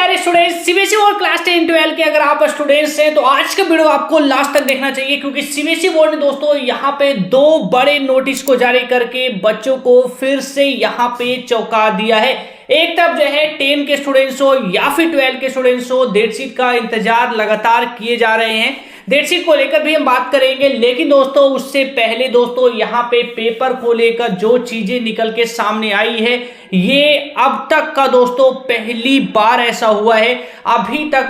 प्यारे students, CBSE board class 10 12 के अगर आप स्टूडेंट्स हैं तो आज का वीडियो आपको लास्ट तक देखना चाहिए, क्योंकि सीबीएसई बोर्ड ने दोस्तों यहाँ पे दो बड़े नोटिस को जारी करके बच्चों को फिर से यहाँ पे चौंका दिया है। एक तरफ जो है 10 के स्टूडेंट्स हो या फिर 12 के स्टूडेंट्स हो, डेट शीट का इंतजार लगातार किए जा रहे हैं। डेट शीट को लेकर भी हम बात करेंगे, लेकिन दोस्तों उससे पहले दोस्तों यहाँ पे पेपर को लेकर जो चीजें निकल के सामने आई है, ये अब तक का दोस्तों पहली बार ऐसा हुआ है। अभी तक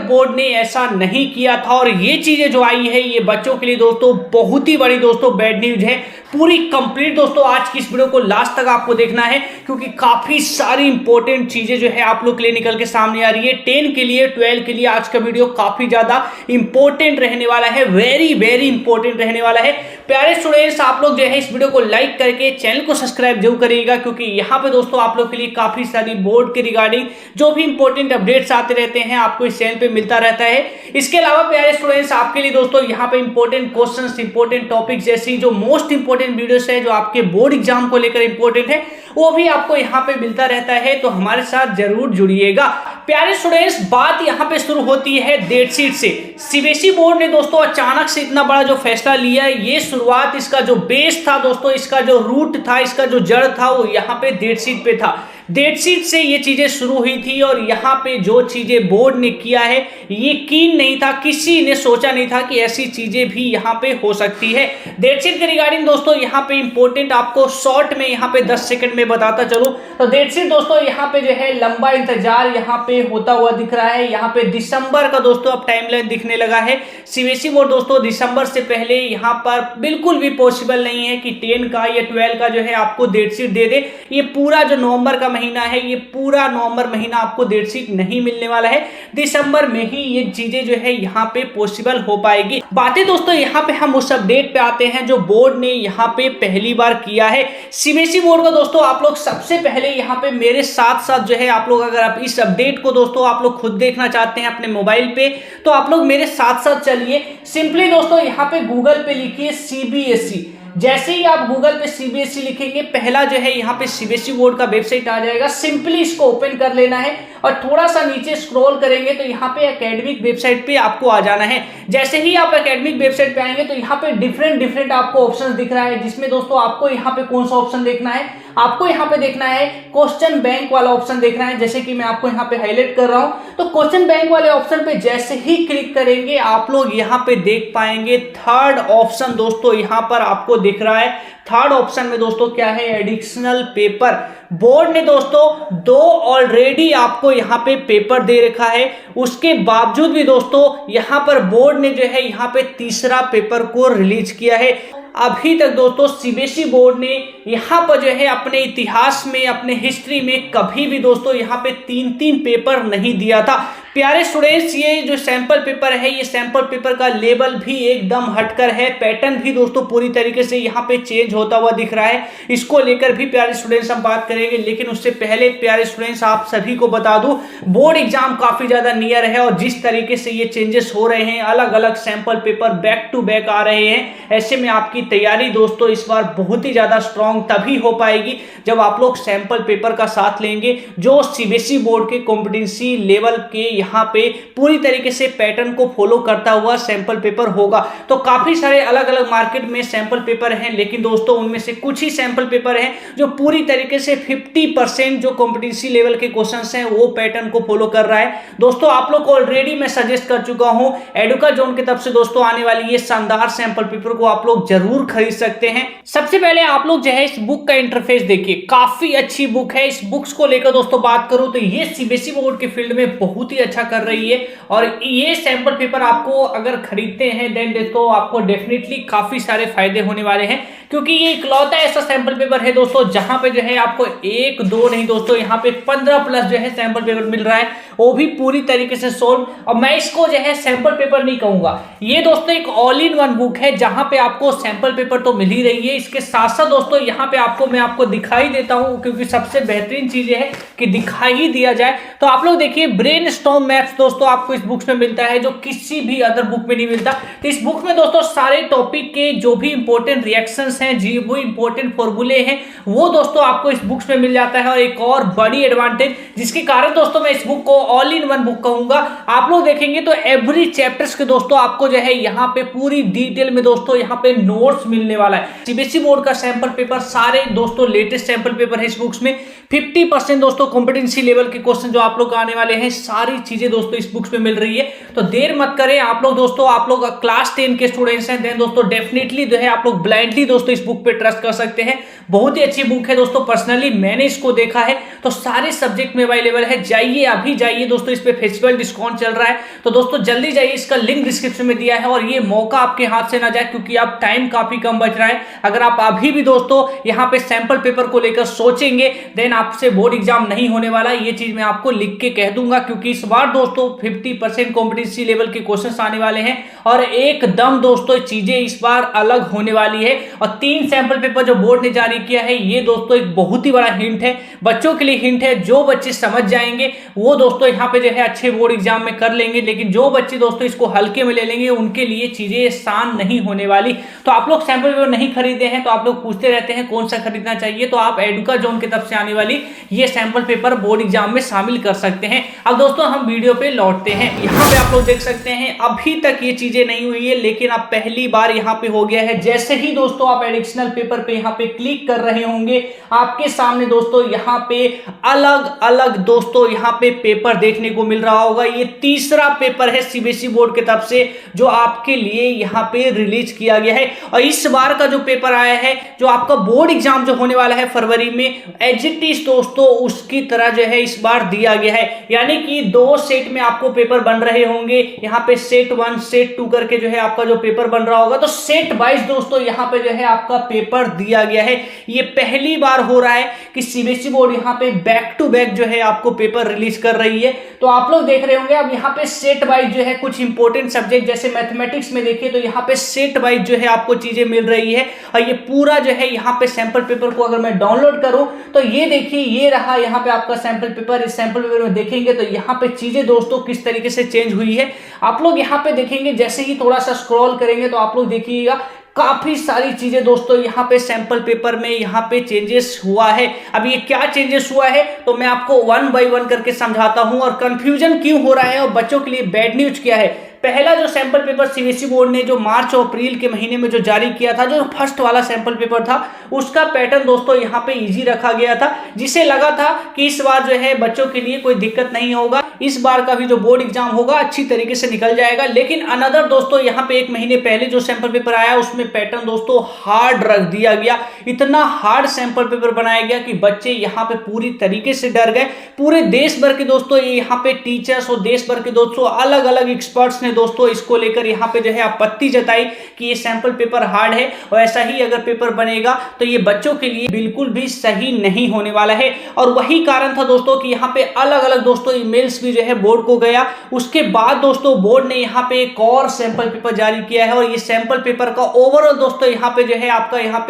बोर्ड ने ऐसा नहीं किया था, और ये चीजें जो आई है ये बच्चों के लिए दोस्तों बहुत ही बड़ी दोस्तों बैड न्यूज है। पूरी कंप्लीट दोस्तों आज की इस वीडियो को लास्ट तक आपको देखना है, क्योंकि काफी सारी इंपॉर्टेंट चीजें जो है आप लोग के लिए निकल के सामने आ रही है। 10 के लिए 12 के लिए आज का वीडियो काफी ज्यादा इंपॉर्टेंट रहने वाला है, वेरी वेरी इंपॉर्टेंट रहने वाला है। प्यारे स्टूडेंट्स, आप लोग जो है इस वीडियो को लाइक करके चैनल को सब्सक्राइब जरूर करिएगा, क्योंकि यहाँ पे दोस्तों आप लोग के लिए काफी सारी बोर्ड के रिगार्डिंग जो भी इंपॉर्टेंट अपडेट्स आते रहते हैं आपको इस चैनल पे मिलता रहता है। इसके अलावा प्यारे स्टूडेंट्स, आपके लिए दोस्तों यहाँ पे इंपॉर्टेंट क्वेश्चंस, इंपॉर्टेंट टॉपिक जैसी जो मोस्ट इंपॉर्टेंट वीडियोस है जो आपके बोर्ड एग्जाम को लेकर इंपॉर्टेंट है, वो भी आपको यहाँ पे मिलता रहता है, तो हमारे साथ जरूर जुड़िएगा। प्यारे स्टूडेंट्स, बात यहाँ पे शुरू होती है डेट शीट से। सीबीएसई बोर्ड ने दोस्तों अचानक से इतना बड़ा जो फैसला लिया है, ये शुरुआत, इसका जो बेस था दोस्तों, इसका जो रूट था, इसका जो जड़ था, वो यहाँ पे डेट शीट पे था। डेट शीट से ये चीजें शुरू हुई थी, और यहाँ पे जो चीजें बोर्ड ने किया है यकीन नहीं था, किसी ने सोचा नहीं था कि ऐसी चीजें भी यहाँ पे हो सकती है। डेट शीट के रिगार्डिंग दोस्तों यहाँ पे इंपॉर्टेंट आपको शॉर्ट में यहाँ पे 10 सेकंड में बताता चलो तो डेट शीट दोस्तों यहाँ पे जो है लंबा इंतजार यहाँ पे होता हुआ दिख रहा है। यहाँ पे दिसंबर का दोस्तों अब टाइमलाइन दिखने लगा है। सीबीएसई बोर्ड दोस्तों दिसंबर से पहले यहाँ पर बिल्कुल भी पॉसिबल नहीं है कि 10 का या 12 का जो है आपको डेट शीट दे दे। ये पूरा जो नवंबर का महीना है, ये पूरा नवंबर महीना आपको डेट शीट नहीं मिलने वाला है। दिसंबर में ही ये चीजें जो है यहाँ पे पॉसिबल हो पाएगी। बातें दोस्तों यहाँ पे हम उस अपडेट पे आते हैं जो बोर्ड ने यहाँ पे पहली बार किया है। सीबीएसई बोर्ड का दोस्तों आप लोग सबसे पहले यहाँ पे मेरे साथ साथ जो है आप लोग अगर आप इस अपडेट को दोस्तों आप लोग खुद देखना चाहते हैं अपने मोबाइल पे, तो आप लोग मेरे साथ साथ चलिए। सिंपली दोस्तों यहाँ पे गूगल पे लिखिए सीबीएसई। जैसे ही आप गूगल पे सीबीएसई लिखेंगे, पहला जो है यहाँ पे सीबीएसई बोर्ड का वेबसाइट आ जाएगा। सिंपली इसको ओपन कर लेना है, और थोड़ा सा नीचे स्क्रॉल करेंगे तो यहाँ पे एकेडमिक वेबसाइट पे आपको आ जाना है। जैसे ही आप एकेडमिक वेबसाइट पे आएंगे तो यहाँ पे डिफरेंट आपको ऑप्शंस दिख रहा है, जिसमें दोस्तों आपको यहाँ पे कौन सा ऑप्शन देखना है, आपको यहाँ पे देखना है क्वेश्चन बैंक वाला ऑप्शन देखना है। जैसे कि मैं आपको यहाँ पे हाईलाइट कर रहा हूँ, तो क्वेश्चन बैंक वाले ऑप्शन पे जैसे ही क्लिक करेंगे आप लोग यहाँ पे देख पाएंगे थर्ड ऑप्शन दोस्तों यहाँ पर आपको दिख रहा है। थर्ड ऑप्शन में दोस्तों क्या है, एडिशनल पेपर। बोर्ड ने दोस्तों दो ऑलरेडी आपको यहाँ पे पेपर दे रखा है, उसके बावजूद भी दोस्तों यहाँ पर बोर्ड ने जो है यहाँ पे तीसरा पेपर को रिलीज किया है। अभी तक दोस्तों सीबीएसई बोर्ड ने यहाँ पर जो है अपने इतिहास में, अपने हिस्ट्री में कभी भी दोस्तों यहाँ पे 3 पेपर नहीं दिया था। प्यारे स्टूडेंट्स, ये जो सैंपल पेपर है, ये सैंपल पेपर का लेवल भी एकदम हटकर है, पैटर्न भी दोस्तों पूरी तरीके से यहाँ पे चेंज होता हुआ दिख रहा है। इसको लेकर भी प्यारे स्टूडेंट्स हम बात करेंगे, लेकिन उससे पहले प्यारे स्टूडेंट्स आप सभी को बता दूं, बोर्ड एग्जाम काफी ज्यादा नियर है, और जिस तरीके से ये चेंजेस हो रहे हैं, अलग अलग sample paper back to back आ रहे हैं, ऐसे में आपकी तैयारी दोस्तों इस बार बहुत ही ज्यादा स्ट्रांग तभी हो पाएगी जब आप लोग सैंपल पेपर का साथ लेंगे, जो सीबीएसई बोर्ड के कॉम्पिटेंसी लेवल के यहाँ पे पूरी तरीके से पैटर्न को फॉलो करता हुआ सैंपल पेपर होगा। तो काफी सारे अलग अलग मार्केट में सैंपल पेपर हैं, लेकिन दोस्तों उनमें से कुछ ही सैंपल पेपर हैं जो पूरी तरीके से 50% जो कॉम्पिटेंसी लेवल के क्वेश्चंस हैं वो पैटर्न को फॉलो कर रहा है। दोस्तों आप लोग को ऑलरेडी मैं सजेस्ट कर चुका हूं, एडुका जोन की तरफ से दोस्तों आने वाली ये शानदार सैंपल पेपर को आप लोग जरूर खरीद सकते हैं। सबसे पहले आप लोग जो है इस बुक का इंटरफेस देखिए, काफी अच्छी बुक है। इस बुक्स को लेकर दोस्तों बात करूं तो ये सीबीएसई बोर्ड के फील्ड में बहुत ही अच्छा कर रही है, और ये सैंपल पेपर आपको अगर खरीदते हैं देन तो आपको डेफिनेटली काफी सारे फायदे होने वाले हैं, क्योंकि ये इकलौता ऐसा सैंपल पेपर है दोस्तों जहां पे जो है आपको 1 2 नहीं दोस्तों यहाँ पे 15 प्लस जो है सैंपल पेपर मिल रहा है, वो भी पूरी तरीके से सोल्व। और मैं इसको जो है सैंपल पेपर नहीं कहूंगा, ये दोस्तों एक ऑल इन वन बुक है जहां पे आपको सैंपल पेपर तो मिल ही रही है, इसके साथ साथ दोस्तों यहाँ पे मैं आपको दिखाई देता हूं, क्योंकि सबसे बेहतरीन चीज है कि दिखाई ही दिया जाए। तो आप लोग देखिए, ब्रेनस्टॉर्म मैथ्स दोस्तों आपको इस बुक्स में मिलता है जो किसी भी अदर बुक में नहीं मिलता। तो इस बुक में दोस्तों सारे टॉपिक के जो भी इंपॉर्टेंट रिएक्शंस क्वेश्चंस हैं, जी वो इंपॉर्टेंट फॉर्मूले हैं, वो दोस्तों आपको इस बुक्स में मिल जाता है। और एक और बड़ी एडवांटेज जिसके कारण दोस्तों मैं इस बुक को ऑल इन वन बुक कहूंगा। आप लोग देखेंगे तो एवरी चैप्टर्स के दोस्तों आपको जो है यहाँ पे पूरी डिटेल में दोस्तों यहाँ पे नोट्स मिलने वाला है। सीबीएसई बोर्ड का सैंपल पेपर सारे दोस्तों लेटेस्ट सैंपल पेपर है इस बुक्स में। 50% दोस्तों कॉम्पिटेंसी लेवल के क्वेश्चन जो आप लोग आने वाले हैं, सारी चीजें दोस्तों इस बुक्स में मिल रही है। तो देर मत करें आप लोग दोस्तों, आप लोग क्लास 10 के स्टूडेंट्स हैं देन दोस्तों डेफिनेटली जो है आप लोग ब्लाइंडली दोस्तों इस बुक पे ट्रस्ट कर सकते हैं। बहुत ही अच्छी बुक है दोस्तों, पर्सनली मैंने इसको देखा है तो सारे सब्जेक्ट में अवेलेबल है। जाइए अभी जाइए दोस्तों, इस पे फेस्टिवल डिस्काउंट चल रहा है तो दोस्तों जल्दी जाइए, इसका लिंक डिस्क्रिप्शन में दिया है। और ये मौका आपके हाथ से ना जाए क्योंकि अब टाइम काफी कम बच रहा है। अगर आप अभी भी दोस्तों यहाँ पे सैंपल पेपर को लेकर सोचेंगे देन आपसे बोर्ड एग्जाम नहीं होने वाला, ये चीज मैं आपको लिख के कह दूंगा। क्योंकि इस बार दोस्तों 50% कॉम्पिटेंसी लेवल के क्वेश्चंस आने वाले हैं और एकदम दोस्तों चीजें इस बार अलग होने वाली है। और 3 सैंपल पेपर जो बोर्ड ने जारी किया है, ये दोस्तों एक बहुत ही बड़ा हिंट है बच्चों के लिए। हिंट है, जो बच्चे समझ जाएंगे वो दोस्तों यहाँ पे जो है अच्छे बोर्ड एग्जाम में कर लेंगे, लेकिन जो बच्चे दोस्तों इसको हल्के में ले लेंगे उनके लिए चीजें आसान नहीं होने वाली। तो आप लोग सैंपल पेपर नहीं खरीदे हैं तो आप लोग पूछते रहते हैं कौन सा खरीदना चाहिए, तो आप एडुका जोन की तरफ से आने वाली ये सैंपल पेपर बोर्ड एग्जाम में शामिल कर सकते हैं। अब दोस्तों हम वीडियो पे लौटते हैं। यहाँ पे आप लोग देख सकते हैं अभी तक ये चीजें नहीं हुई है, लेकिन अब पहली बार यहाँ पे हो गया है। जैसे ही दोस्तों आप एडिशनल पेपर पे यहाँ पे क्लिक कर रहे होंगे, आपके सामने दोस्तों यहाँ पे अलग अलग दोस्तों यहाँ पे पेपर देखने को मिल रहा होगा। ये तीसरा पेपर है सीबीएसई बोर्ड की तरफ से जो आपके लिए यहाँ पे रिलीज किया गया है। और इस बार का जो पेपर आया है, जो आपका बोर्ड एग्जाम जो होने वाला है फरवरी में, एज इट इज दोस्तों उसकी तरह जो है इस बार दिया गया है। यानी कि 2 सेट में आपको पेपर बन रहे होंगे। यहाँ पे सेट 1 सेट 2 करके जो है आपका जो पेपर बन रहा होगा, तो सेट वाइज दोस्तों यहाँ पे जो है आपका पेपर दिया गया है। ये पहली बार हो रहा है कि सीबीएसई बोर्ड यहाँ पे बैक टू बैक जो है आपको पेपर रिलीज कर रही है। तो आप लोग देख रहे होंगे अब यहाँ पे सेट वाइज जो है कुछ इंपॉर्टेंट सब्जेक्ट जैसे मैथमेटिक्स में देखिए तो यहाँ पे सेट वाइज जो है आपको चीजें मिल रही है। और ये पूरा जो है यहाँ पे सैंपल पेपर को अगर मैं डाउनलोड करूं तो ये देखिए ये रहा यहाँ पे आपका सैंपल पेपर। इस सैंपल पेपर में देखेंगे तो यहाँ पे चीजें दोस्तों किस तरीके से चेंज हुई है आप लोग यहाँ पे देखेंगे। जैसे ही थोड़ा सा स्क्रॉल करेंगे तो आप लोग देखिएगा काफी सारी चीजें दोस्तों यहाँ पे सैंपल पेपर में यहाँ पे चेंजेस हुआ है। अब ये क्या चेंजेस हुआ है तो मैं आपको 1 बाय 1 करके समझाता हूं और कंफ्यूजन क्यों हो रहा है और बच्चों के लिए बैड न्यूज क्या है। पहला जो सैंपल पेपर सीबीएसई बोर्ड ने जो मार्च और अप्रैल के महीने में जो जारी किया था, जो फर्स्ट वाला सैंपल पेपर था, उसका पैटर्न दोस्तों यहाँ पे इजी रखा गया था, जिसे लगा था कि इस बार जो है बच्चों के लिए कोई दिक्कत नहीं होगा, इस बार का भी जो बोर्ड एग्जाम होगा अच्छी तरीके से निकल जाएगा। लेकिन अनदर दोस्तों यहाँ पे 1 महीने पहले जो सैंपल पेपर आया उसमें पैटर्न दोस्तों हार्ड रख दिया गया। इतना हार्ड सैंपल पेपर बनाया गया कि बच्चे यहाँ पे पूरी तरीके से डर गए। पूरे देश भर के दोस्तों यहाँ पे टीचर्स और देश भर के दोस्तों अलग अलग एक्सपर्ट्स ने दोस्तों इसको लेकर यहाँ पे जो है आपत्ति जताई कि ये सैंपल पेपर हार्ड है और ऐसा ही अगर पेपर बनेगा तो ये बच्चों के लिए बिल्कुल भी सही नहीं होने वाला है। और वही कारण था दोस्तों कि यहाँ पे अलग अलग दोस्तों ईमेल्स भी जो है बोर्ड को गया। उसके बाद दोस्तों बोर्ड ने यहाँ पे एक और सैंपल पेपर जारी किया है और ये सैंपल पेपर का ओवरऑल दोस्तों यहाँ पे जो है आपका यहाँ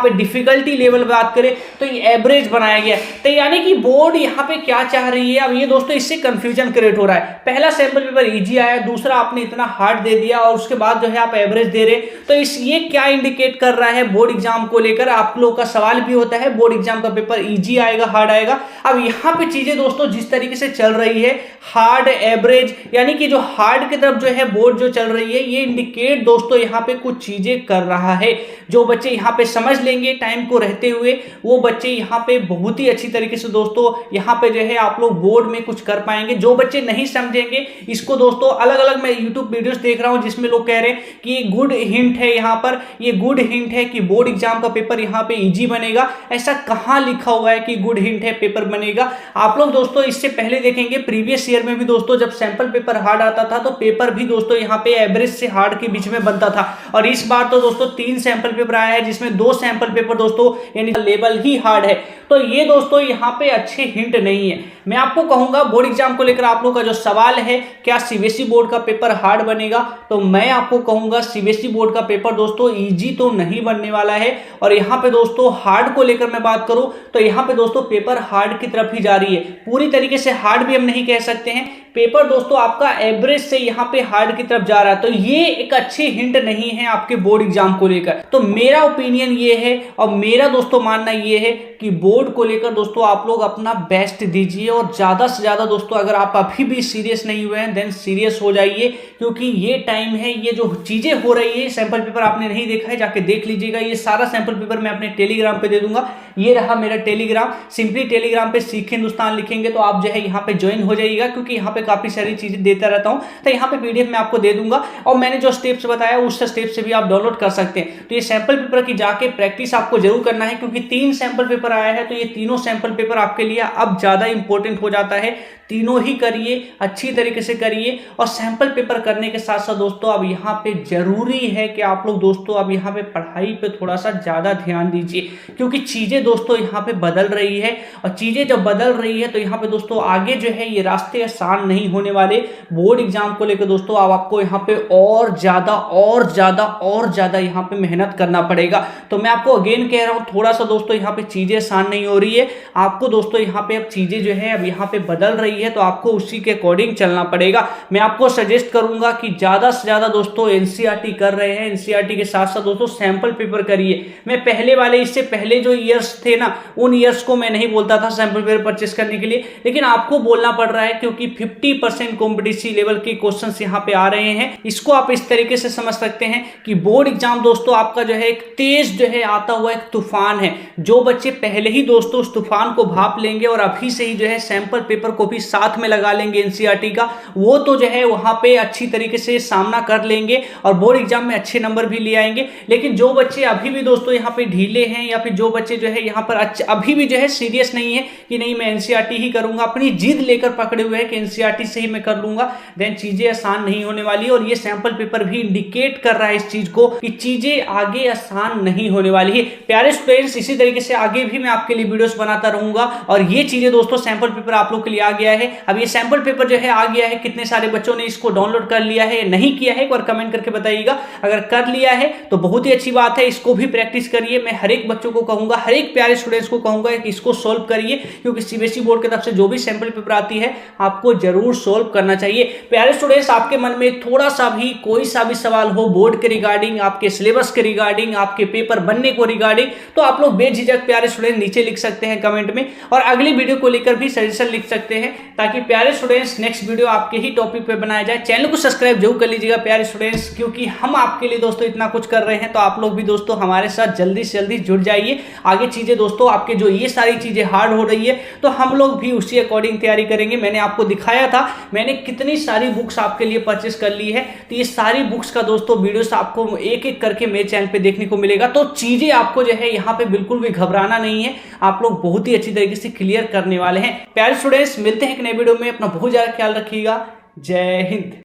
पे डिफिकल्टी लेवल बात करें तो ये एवरेज बनाया गया। तो यानी कि बोर्ड यहाँ पे क्या चाह रही है, अब ये दोस्तों इससे कंफ्यूजन क्रिएट हो रहा है। पहला सैंपल पेपर इजी आया, दूसरा आपने इतना हार्ड दे दिया और उसके बाद जो है आप एवरेज दे रहे, तो ये क्या इंडिकेट कर रहा है बोर्ड एग्जाम को लेकर। आप लोगों का सवाल भी होता है बोर्ड एग्जाम का पेपर इजी आएगा हार्ड आएगा। अब यहाँ पे चीजें दोस्तों जिस तरीके से चल रही है हार्ड एवरेज, यानी कि जो हार्ड की तरफ जो है बोर्ड जो चल रही है, ये इंडिकेट दोस्तों यहाँ पे कुछ चीजें कर रहा है। जो बच्चे यहाँ पे समझ लेंगे टाइम को रहते हुए, वो बच्चे यहाँ पे बहुत ही अच्छी तरीके से दोस्तों यहाँ पे जो है आप लोग बोर्ड में कुछ कर पाएंगे। जो बच्चे नहीं समझेंगे इसको दोस्तों अलग अलग मैं यूट्यूब वीडियोस देख रहा हूं जिसमें लोग कह रहे हैं कि ये गुड हिंट है, यहाँ पर ये गुड हिंट है कि बोर्ड एग्जाम का पेपर यहाँ पे इजी बनेगा। ऐसा कहां लिखा हुआ है कि गुड हिंट है पेपर बनेगा। आप लोग दोस्तों इससे पहले देखेंगे प्रीवियस ईयर में भी दोस्तों जब सैंपल पेपर हार्ड आता था तो पेपर भी दोस्तों यहाँ पे एवरेज से हार्ड के बीच में बनता था। और इस बार तो दोस्तों 3 सैंपल पेपर आया है जिसमें 2 सैंपल पेपर दोस्तों यानी लेवल ही हार्ड है। तो ये दोस्तों यहाँ पे अच्छे हिंट नहीं है। मैं आपको कहूंगा बोर्ड एग्जाम को लेकर आप लोग का जो सवाल है क्या सीबीएसई बोर्ड का पेपर हार्ड बनेगा, तो मैं आपको कहूंगा सीबीएसई बोर्ड का पेपर दोस्तों इजी तो नहीं बनने वाला है। और यहाँ पे दोस्तों हार्ड को लेकर मैं बात करूं तो यहाँ पे दोस्तों पेपर हार्ड की तरफ ही जा रही है। पूरी तरीके से हार्ड भी हम नहीं कह सकते हैं, पेपर दोस्तों आपका एवरेज से यहाँ पे हार्ड की तरफ जा रहा है, तो ये एक अच्छी हिंट नहीं है आपके बोर्ड एग्जाम को लेकर। तो मेरा ओपिनियन ये है और मेरा दोस्तों मानना ये है कि बोर्ड को लेकर दोस्तों आप लोग अपना बेस्ट दीजिए, और ज्यादा से ज्यादा दोस्तों अगर आप अभी भी सीरियस नहीं हुए हैं देन सीरियस हो जाइए, क्योंकि ये टाइम है, ये जो चीजें हो रही है, सैंपल पेपर आपने नहीं देखा है जाके देख लीजिएगा। ये सारा सैंपल पेपर मैं अपने टेलीग्राम पे दे दूंगा। ये रहा मेरा टेलीग्राम, सिंपली टेलीग्राम पे सीख हिंदुस्तान लिखेंगे तो आप जो है यहाँ पे ज्वाइन हो जाइएगा, क्योंकि यहाँ पे काफी सारी चीजें देता रहता हूँ। तो यहाँ पे पीडीएफ में आपको दे दूंगा, और मैंने जो स्टेप्स बताया उस स्टेप से भी आप डाउनलोड कर सकते हैं। तो ये सैंपल पेपर की जाके प्रैक्टिस आपको जरूर करना है, क्योंकि 3 सैंपल पेपर आया है, तो ये तीनों सैंपल पेपर आपके लिए अब ज्यादा इंपॉर्टेंट हो जाता है। तीनों ही करिए, अच्छी तरीके से करिए, और सैंपल पेपर करने के साथ साथ दोस्तों अब यहाँ पे जरूरी है कि आप लोग दोस्तों अब यहाँ पे पढ़ाई पे थोड़ा सा ज्यादा ध्यान दीजिए, क्योंकि चीजें दोस्तों यहाँ पे बदल रही है, और चीजें जब बदल रही है तो यहाँ पे दोस्तों आगे जो है ये रास्ते आसान नहीं होने वाले। बोर्ड एग्जाम को लेकर दोस्तों अब आपको यहाँ पे और ज्यादा यहाँ पे मेहनत करना पड़ेगा। तो मैं आपको अगेन कह रहा हूँ, थोड़ा सा दोस्तों यहाँ पे चीजें आसान नहीं हो रही है आपको दोस्तों, यहाँ पे अब चीजें जो है अब यहाँ पे बदल रही है, तो आपको उसी के अकॉर्डिंग चलना पड़ेगा। मैं आपको सजेस्ट करूंगा कि ज्यादा से ज्यादा दोस्तों एनसीईआरटी कर रहे हैं, एनसीईआरटी के साथ साथ दोस्तों सैंपल पेपर करिए। मैं पहले वाले, इससे पहले जो ईयर्स थे ना, उन ईयर्स को मैं नहीं बोलता था सैंपल पेपर परचेस करने के लिए, लेकिन आपको बोलना पड़ रहा है, क्योंकि 50% कॉम्पिटिटिव लेवल के क्वेश्चंस यहाँ पे आ रहे हैं। इसको आप इस तरीके से समझ सकते हैं कि बोर्ड एग्जाम दोस्तों आपका जो है एक तेज जो है आता हुआ एक तूफान है। जो बच्चे पहले ही दोस्तों उस तूफान को भाप लेंगे और अभी से ही जो है सैंपल पेपर को भी साथ में लगा लेंगे एनसीईआरटी का, वो तो जो है वहां पे अच्छी तरीके से सामना कर लेंगे और बोर्ड एग्जाम में अच्छे नंबर भी ले आएंगे। लेकिन जो बच्चे अभी भी दोस्तों यहाँ पे ढीले हैं, या फिर जो बच्चे जो है यहाँ पर अभी भी जो है सीरियस नहीं है कि नहीं मैं एनसीईआरटी ही करूंगा, अपनी जिद लेकर पकड़े हुए हैं कि एनसीईआरटी से ही मैं कर लूंगा, देन चीजें आसान नहीं होने वाली। और ये सैंपल पेपर भी इंडिकेट कर रहा है इस चीज को कि चीजें आगे आसान नहीं होने वाली है। प्यारे स्टूडेंट्स, इसी तरीके से आगे भी मैं आपके लिए वीडियोस बनाता रहूंगा, और ये चीजें दोस्तों सैंपल पेपर आप लोग के लिए आ गया है। अब ये सैंपल पेपर जो है आ गया है, कितने सारे बच्चों ने इसको डाउनलोड कर लिया है, नहीं किया है एक बार कमेंट करके बताइएगा। अगर कर लिया है तो बहुत ही अच्छी बात है, इसको भी प्रैक्टिस करिए। मैं हर एक बच्चों को कहूंगा, हर एक प्यारे स्टूडेंट्स को कहूंगा कि इसको सोल्व करिए, क्योंकि सीबीएसई बोर्ड की तरफ से जो भी सैंपल पेपर आती है आपको जरूर सोल्व करना चाहिए। प्यारे स्टूडेंट्स, आपके मन में थोड़ा सा भी कोई सा भी सवाल हो बोर्ड के रिगार्डिंग, आपके सिलेबस के रिगार्डिंग, आपके पेपर बनने को रिगार्डिंग, तो आप लोग बेझिझक प्यारे स्टूडेंट नीचे लिख सकते हैं कमेंट में, और अगली वीडियो को लेकर भी सजेशन लिख सकते हैं, ताकि प्यारे स्टूडेंट्स नेक्स्ट वीडियो आपके ही टॉपिक पे बनाया जाए। चैनल को सब्सक्राइब जरूर कर लीजिएगा प्यारे स्टूडेंट्स, क्योंकि हम आपके लिए दोस्तों इतना कुछ कर रहे हैं, तो आप लोग भी दोस्तों हमारे साथ जल्दी से जल्दी जुड़ जाइए। आगे चीजें दोस्तों आपके जो ये सारी चीजें हार्ड हो रही है, तो हम लोग भी उसी अकॉर्डिंग तैयारी करेंगे। मैंने आपको दिखाया था मैंने कितनी सारी बुक्स आपके लिए परचेस कर ली है, तो ये सारी बुक्स का दोस्तों वीडियोस आपको एक एक करके मेरे चैनल पे देखने को मिलेगा। तो चीजें आपको जो है यहाँ पे बिल्कुल भी घबराना नहीं है, आप लोग बहुत ही अच्छी तरीके से क्लियर करने वाले हैं। प्यारे स्टूडेंट्स, मिलते हैं एक नए वीडियो में, अपना बहुत ज्यादा ख्याल रखिएगा। जय हिंद।